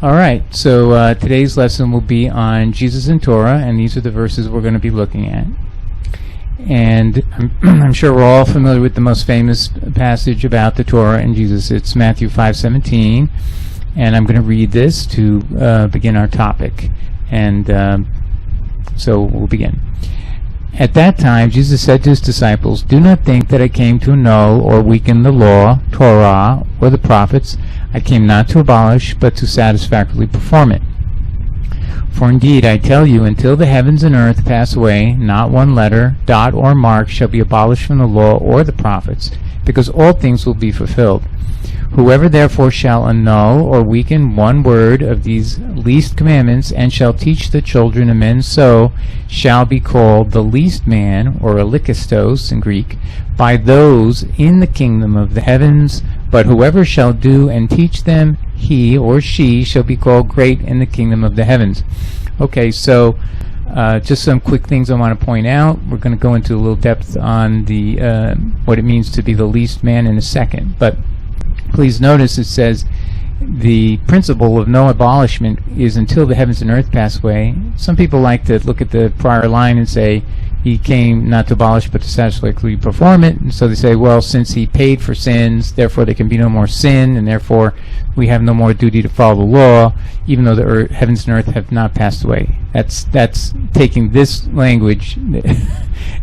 All right, so today's lesson will be on Jesus and Torah, and these are the verses we're going to be looking at. And I'm sure we're all familiar with the most famous passage about the Torah and Jesus. It's Matthew 5:17, and I'm going to read this to begin our topic. And so we'll begin. At that time, Jesus said to his disciples, "Do not think that I came to annul or weaken the law, Torah, or the prophets. I came not to abolish, but to satisfactorily perform it. For indeed, I tell you, until the heavens and earth pass away, not one letter, dot, or mark shall be abolished from the law or the prophets, because all things will be fulfilled. Whoever therefore shall annul or weaken one word of these least commandments, and shall teach the children of men so, shall be called the least man, or Elicthos in Greek, by those in the kingdom of the heavens. But whoever shall do and teach them, he or she shall be called great in the kingdom of the heavens." Okay, so just some quick things I want to point out. We're going to go into a little depth on the what it means to be the least man in a second. But please notice it says the principle of no abolishment is until the heavens and earth pass away. Some people like to look at the prior line and say he came not to abolish but to satisfactorily perform it. And so they say, well, since he paid for sins, therefore there can be no more sin, and therefore we have no more duty to follow the law, even though the heavens and earth have not passed away. That's taking this language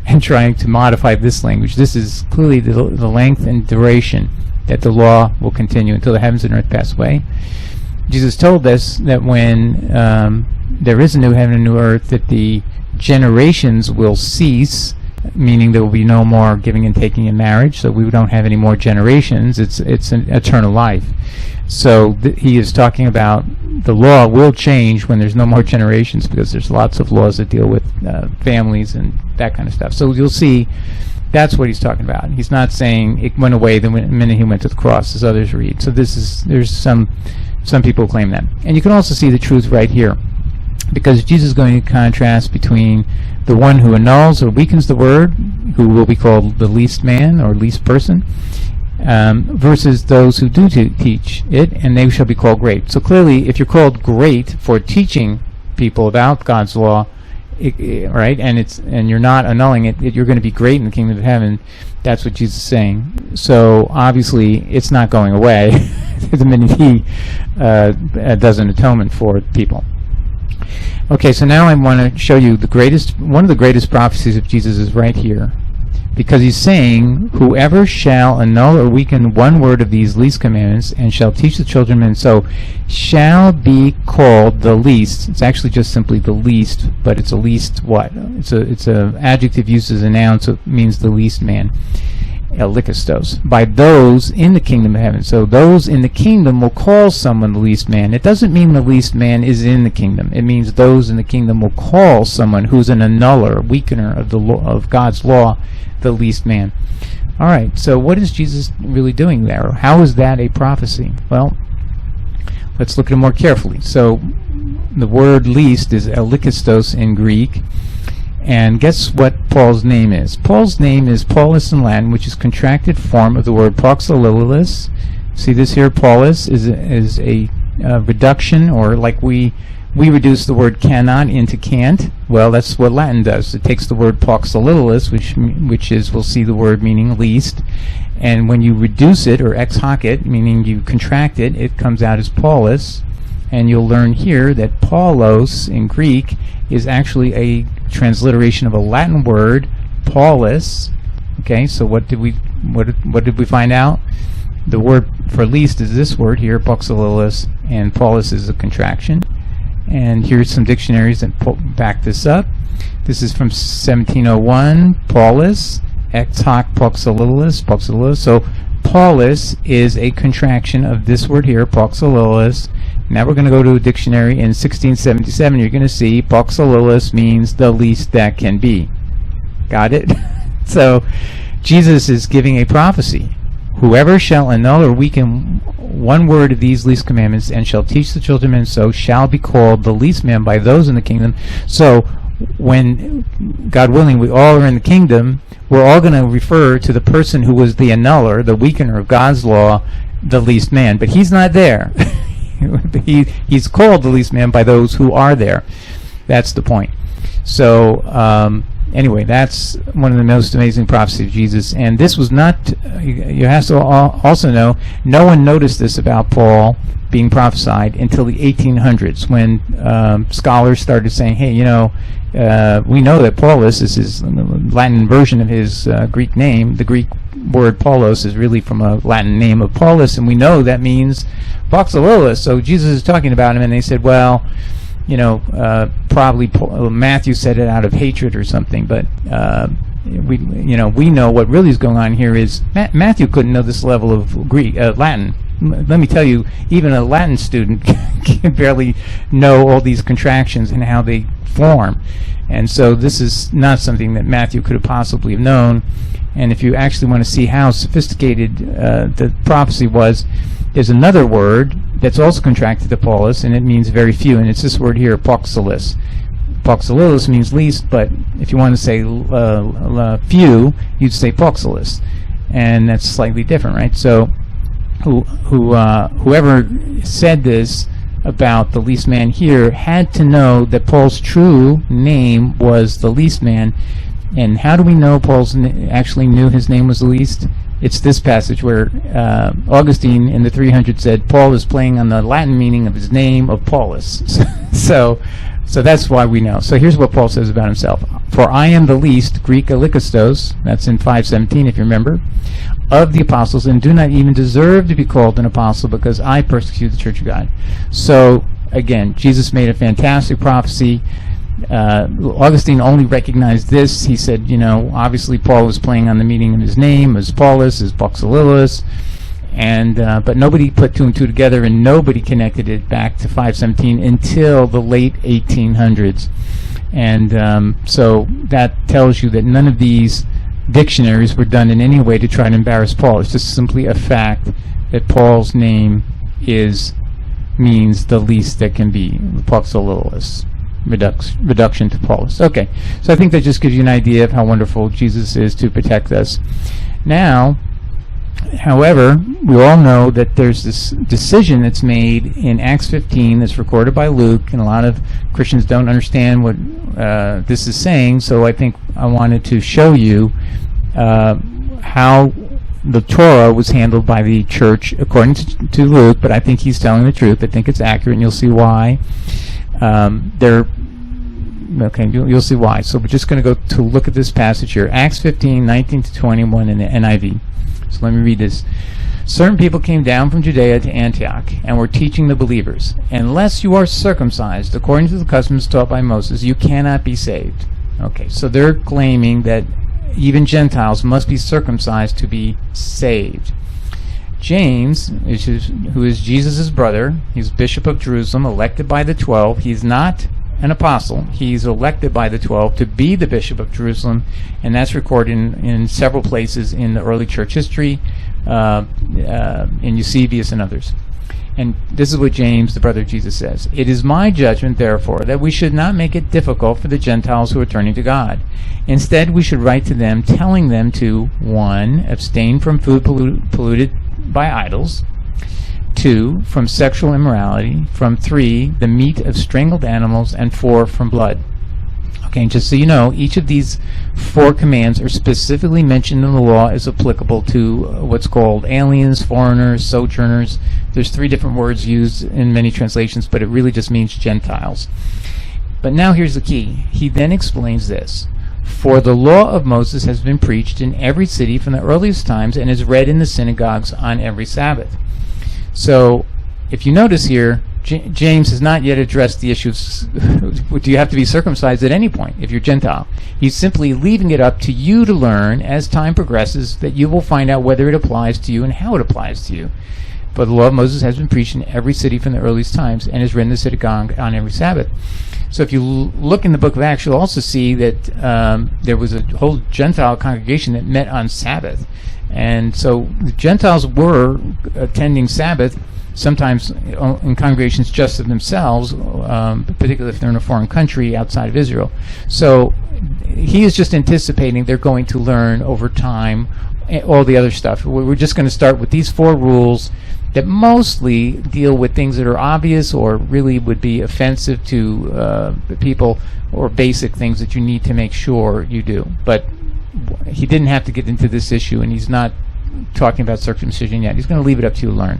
and trying to modify this language. This is clearly the length and duration that the law will continue until the heavens and earth pass away. Jesus told us that when there is a new heaven and new earth, that the generations will cease, meaning there will be no more giving and taking in marriage, so we don't have any more generations. It's an eternal life. So he is talking about the law will change when there's no more generations, because there's lots of laws that deal with families and that kind of stuff. So you'll see that's what he's talking about. He's not saying it went away the minute he went to the cross, as others read. So there's some people claim that. And you can also see the truth right here, because Jesus is going to contrast between the one who annuls or weakens the word, who will be called the least man or least person, versus those who do teach it, and they shall be called great. So clearly, if you're called great for teaching people about God's law, right, and you're not annulling it, you're going to be great in the kingdom of heaven. That's what Jesus is saying. So obviously, it's not going away the minute he does an atonement for people. Okay, so now I want to show you one of the greatest prophecies of Jesus is right here, because he's saying, "Whoever shall annul or weaken one word of these least commandments, and shall teach the children of men so, shall be called the least." It's actually just simply the least, but it's a least what? It's a adjective used as a noun, so it means the least man. Elicthos, by those in the kingdom of heaven. So those in the kingdom will call someone the least man. It doesn't mean the least man is in the kingdom. It means those in the kingdom will call someone who's an annuller, weakener of the law, of God's law, the least man. All right, so what is Jesus really doing there? How is that a prophecy? Well, let's look at it more carefully. So the word least is Elicthos in Greek. And guess what Paul's name is? Paul's name is Paulus in Latin, which is contracted form of the word Pauxillilus. See this here? Paulus is a reduction, or like we reduce the word cannot into can't. Well, that's what Latin does. It takes the word Pauxillilus, which is, we'll see the word meaning least, and when you reduce it, or ex hoc it, meaning you contract it, it comes out as Paulus. And you'll learn here that Paulos in Greek is actually a transliteration of a Latin word, Paulus. Okay, so what did we find out? The word for least is this word here, Pauxillilus, and Paulus is a contraction. And here's some dictionaries that back this up. This is from 1701, Paulus, ex hoc Pauxillilus. So Paulus is a contraction of this word here, Pauxillilus. Now we're going to go to a dictionary in 1677. You're going to see Pauxillilus means the least that can be. Got it? So Jesus is giving a prophecy. Whoever shall annul or weaken one word of these least commandments, and shall teach the children of men so, shall be called the least man by those in the kingdom. So when, God willing, we all are in the kingdom, we're all going to refer to the person who was the annuller, the weakener of God's law, the least man. But he's not there. he's called the least man by those who are there. That's the point. So anyway, that's one of the most amazing prophecies of Jesus. And this was not, you have to also know, no one noticed this about Paul being prophesied until the 1800s, when scholars started saying, hey, we know that Paulus is his Latin version of his Greek name. The Greek word Paulus is really from a Latin name of Paulus, and we know that means Pauxillilus. So Jesus is talking about him, and they said, well, probably Matthew said it out of hatred or something, but we know what really is going on here is Matthew couldn't know this level of Latin. Let me tell you, even a Latin student can barely know all these contractions and how they form. And so this is not something that Matthew could have possibly have known. And if you actually want to see how sophisticated the prophecy was, there's another word that's also contracted to Paulus, and it means very few, and it's this word here, Pauxillus. Pauxillilus means least, but if you want to say few, you'd say Pauxillus, and that's slightly different, right? So whoever said this about the least man here had to know that Paul's true name was the least man. And how do we know Paul actually knew his name was the least? It's this passage where Augustine in the 300 said Paul is playing on the Latin meaning of his name of Paulus. So that's why we know. So here's what Paul says about himself. For I am the least, Greek Elicthos, that's in 5:17 if you remember, of the apostles, and do not even deserve to be called an apostle, because I persecute the church of God. So again, Jesus made a fantastic prophecy. Augustine only recognized this. He said, obviously Paul was playing on the meaning of his name as Paulus, as Pauxillilus, and but nobody put two and two together, and nobody connected it back to 517 until the late 1800s. And so that tells you that none of these dictionaries were done in any way to try to embarrass Paul. It's just simply a fact that Paul's name means the least that can be, Pauxillilus. Reduction to Paulus. Okay, so I think that just gives you an idea of how wonderful Jesus is to protect us. Now, however, we all know that there's this decision that's made in Acts 15 that's recorded by Luke, and a lot of Christians don't understand what this is saying, so I think I wanted to show you how the Torah was handled by the church according to Luke, but I think he's telling the truth. I think it's accurate, and you'll see why. You'll see why. So we're just going to go to look at this passage here, Acts 15:19-21 in the NIV. So let me read this. Certain people came down from Judea to Antioch and were teaching the believers, unless you are circumcised according to the customs taught by Moses, you cannot be saved. Okay, so they're claiming that even Gentiles must be circumcised to be saved. James, who is Jesus' brother, he's Bishop of Jerusalem, elected by the 12. He's not an apostle. He's elected by the 12 to be the Bishop of Jerusalem, and that's recorded in several places in the early church history, in Eusebius and others. And this is what James, the brother of Jesus, says. It is my judgment, therefore, that we should not make it difficult for the Gentiles who are turning to God. Instead, we should write to them, telling them to, 1, abstain from food polluted by idols, 2, from sexual immorality, from 3, the meat of strangled animals, and 4, from blood. Okay, just so you know, each of these 4 commands are specifically mentioned in the law as applicable to what's called aliens, foreigners, sojourners. There's 3 different words used in many translations, but it really just means Gentiles. But now here's the key. He then explains this. For the law of Moses has been preached in every city from the earliest times and is read in the synagogues on every Sabbath. So, if you notice here, James has not yet addressed the issue of do you have to be circumcised at any point if you're Gentile. He's simply leaving it up to you to learn as time progresses, that you will find out whether it applies to you and how it applies to you. For the law of Moses has been preached in every city from the earliest times and is read in the synagogue on every Sabbath. So if you look in the book of Acts, you'll also see that there was a whole Gentile congregation that met on Sabbath. And so the Gentiles were attending Sabbath, sometimes in congregations just of themselves, particularly if they're in a foreign country outside of Israel. So he is just anticipating they're going to learn over time all the other stuff. We're just going to start with these 4 rules, that mostly deal with things that are obvious or really would be offensive to people, or basic things that you need to make sure you do. But he didn't have to get into this issue, and he's not talking about circumcision yet. He's going to leave it up to you to learn.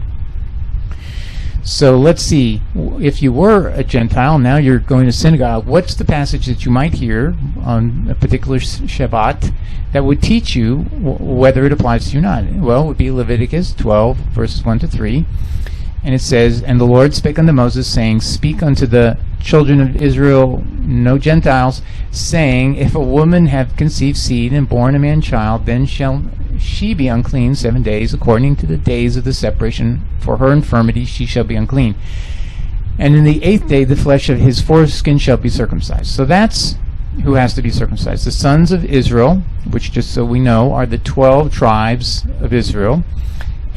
So let's see, if you were a Gentile, now you're going to synagogue, what's the passage that you might hear on a particular Shabbat that would teach you whether it applies to you or not? Well, it would be Leviticus 12, verses 1 to 3. And it says, "And the Lord spake unto Moses, saying, Speak unto the children of Israel, no Gentiles, saying, If a woman have conceived seed and born a man child, then shall she be unclean 7 days, according to the days of the separation. For her infirmity she shall be unclean. And in the 8th day the flesh of his foreskin shall be circumcised." So that's who has to be circumcised. The sons of Israel, which, just so we know, are the 12 tribes of Israel.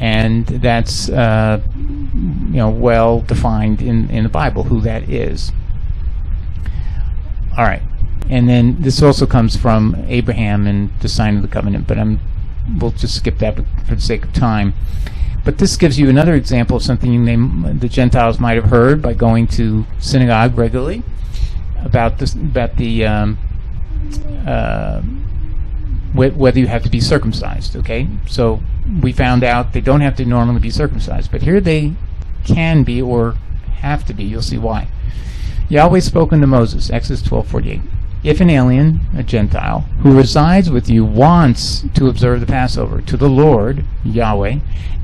And that's well defined in the Bible who that is. All right, and then this also comes from Abraham and the sign of the covenant, but we'll just skip that for the sake of time. But this gives you another example of something the Gentiles might have heard by going to synagogue regularly about whether you have to be circumcised. Okay, so we found out they don't have to normally be circumcised, but here they can be or have to be. You'll see why. Yahweh spoke unto Moses, Exodus 12:48. "If an alien, a Gentile, who resides with you wants to observe the Passover to the Lord, Yahweh,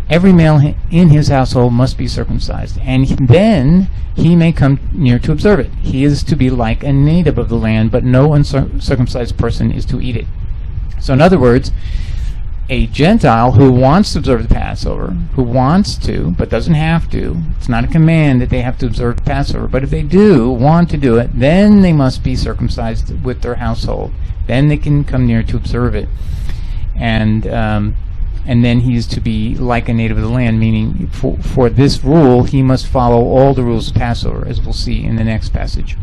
every male in his household must be circumcised, and then he may come near to observe it. He is to be like a native of the land, but no uncircumcised person is to eat it." So in other words, a Gentile who wants to observe the Passover, who wants to, but doesn't have to, it's not a command that they have to observe the Passover, but if they do want to do it, then they must be circumcised with their household. Then they can come near to observe it. And then he is to be like a native of the land, meaning for this rule, he must follow all the rules of Passover, as we'll see in the next passage.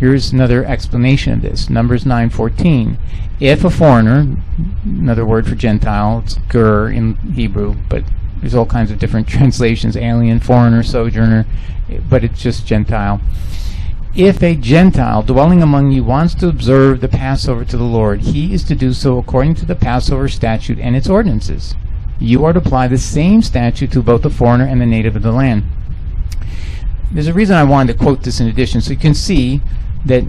Here's another explanation of this. Numbers 9:14. "If a foreigner," another word for Gentile, it's ger in Hebrew, but there's all kinds of different translations, alien, foreigner, sojourner, but it's just Gentile. "If a Gentile dwelling among you wants to observe the Passover to the Lord, he is to do so according to the Passover statute and its ordinances. You are to apply the same statute to both the foreigner and the native of the land." There's a reason I wanted to quote this in addition, so you can see that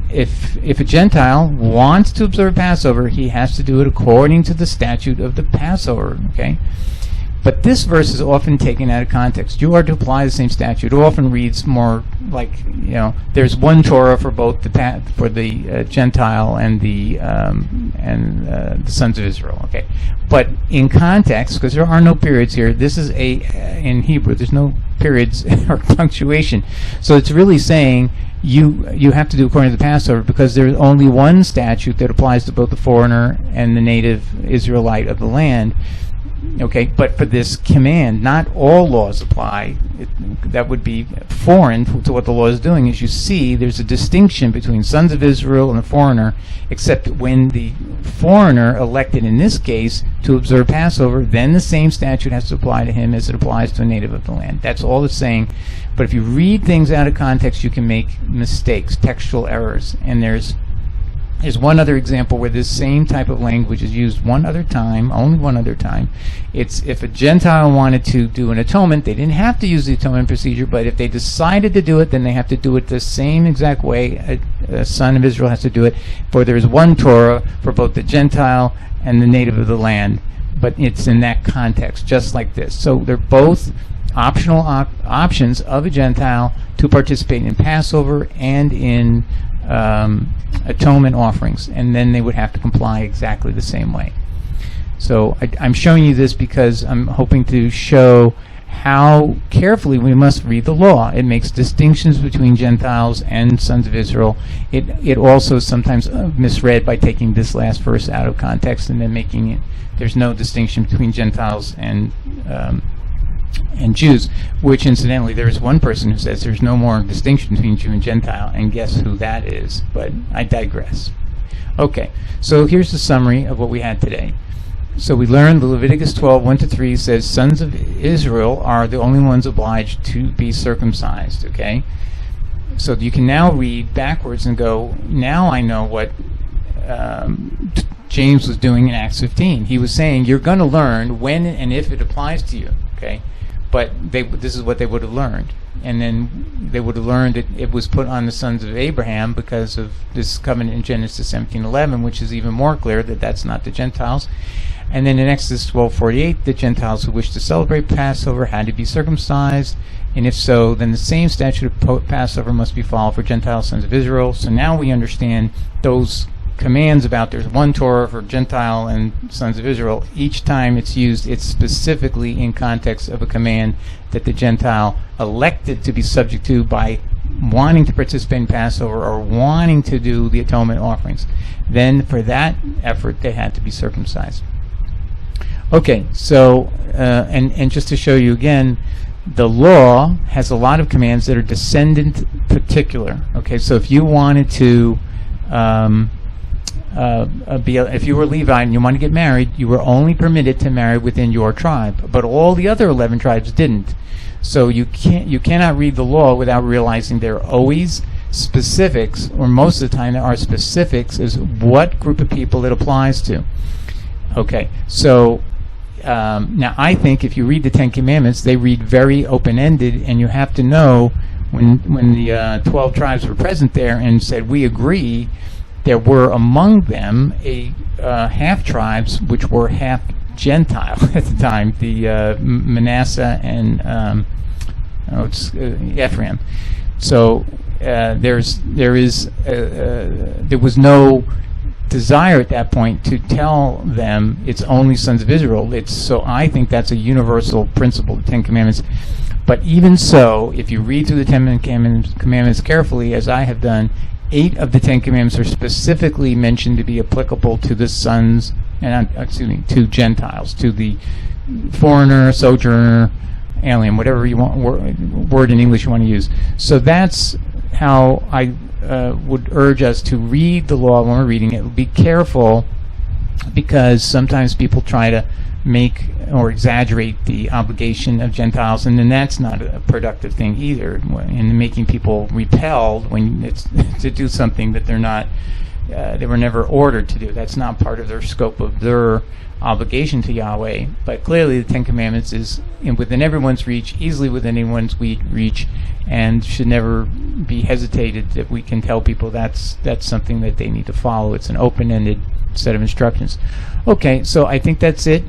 if a Gentile wants to observe Passover, he has to do it according to the statute of the Passover, okay? But this verse is often taken out of context. You are to apply the same statute. It often reads more like, there's one Torah for both the Gentile and the sons of Israel, okay? But in context, because there are no periods here, this is in Hebrew, there's no periods or punctuation. So it's really saying you have to do according to the Passover, because there's only one statute that applies to both the foreigner and the native Israelite of the land. Okay, but for this command, not all laws apply. That would be foreign to what the law is doing. As you see, there's a distinction between sons of Israel and the foreigner, except when the foreigner elected, in this case, to observe Passover, then the same statute has to apply to him as it applies to a native of the land. That's all it's saying. But if you read things out of context, you can make mistakes, textual errors. And there's one other example where this same type of language is used one other time, only one other time. It's if a Gentile wanted to do an atonement, they didn't have to use the atonement procedure, but if they decided to do it, then they have to do it the same exact way a son of Israel has to do it. For there is one Torah for both the Gentile and the native of the land, but it's in that context, just like this. So they're both optional options of a Gentile to participate in Passover and in atonement offerings, and then they would have to comply exactly the same way. So I'm showing you this because I'm hoping to show how carefully we must read the law. It makes distinctions between Gentiles and sons of Israel. It also is sometimes misread by taking this last verse out of context and then making it there's no distinction between Gentiles and Jews, which incidentally there is one person who says there's no more distinction between Jew and Gentile, and guess who that is? But I digress. Okay, so here's the summary of what we had today. So we learned the Leviticus 12, 1-3 says sons of Israel are the only ones obliged to be circumcised, okay? So you can now read backwards and go, now I know what James was doing in Acts 15. He was saying, you're going to learn when and if it applies to you, okay? But this is what they would have learned. And then they would have learned that it was put on the sons of Abraham because of this covenant in Genesis 17:11, which is even more clear that that's not the Gentiles. And then in Exodus 12:48, the Gentiles who wished to celebrate Passover had to be circumcised. And if so, then the same statute of Passover must be followed for Gentile sons of Israel. So now we understand those commands about there's one Torah for Gentile and sons of Israel. Each time it's used, it's specifically in context of a command that the Gentile elected to be subject to by wanting to participate in Passover or wanting to do the atonement offerings. Then for that effort, they had to be circumcised. Okay, so, and just to show you again, the law has a lot of commands that are descendant particular. Okay, so if you wanted to if you were a Levite and you wanted to get married, you were only permitted to marry within your tribe, but all the other 11 tribes didn't. So you cannot read the law without realizing there are always specifics, or most of the time there are specifics as what group of people it applies to. Okay, so now I think if you read the Ten Commandments, they read very open-ended, and you have to know when the 12 tribes were present there and said, we agree, there were among them half tribes which were half Gentile at the time, the Manasseh and Ephraim. So there was no desire at that point to tell them it's only sons of Israel. So I think that's a universal principle, the Ten Commandments. But even so, if you read through the Ten Commandments carefully, as I have done, 8 of the Ten Commandments are specifically mentioned to be applicable to the sons, to Gentiles, to the foreigner, sojourner, alien, whatever you want word in English you want to use. So that's how I would urge us to read the law when we're reading it. Be careful, because sometimes people try to make or exaggerate the obligation of Gentiles, and then that's not a productive thing either, in making people repelled when it's to do something that they were never ordered to do. That's not part of their scope of their obligation to Yahweh. But clearly the Ten Commandments is within everyone's reach, easily within anyone's reach, and should never be hesitated that we can tell people that's something that they need to follow. It's an open-ended set of instructions. Okay, so I think that's it.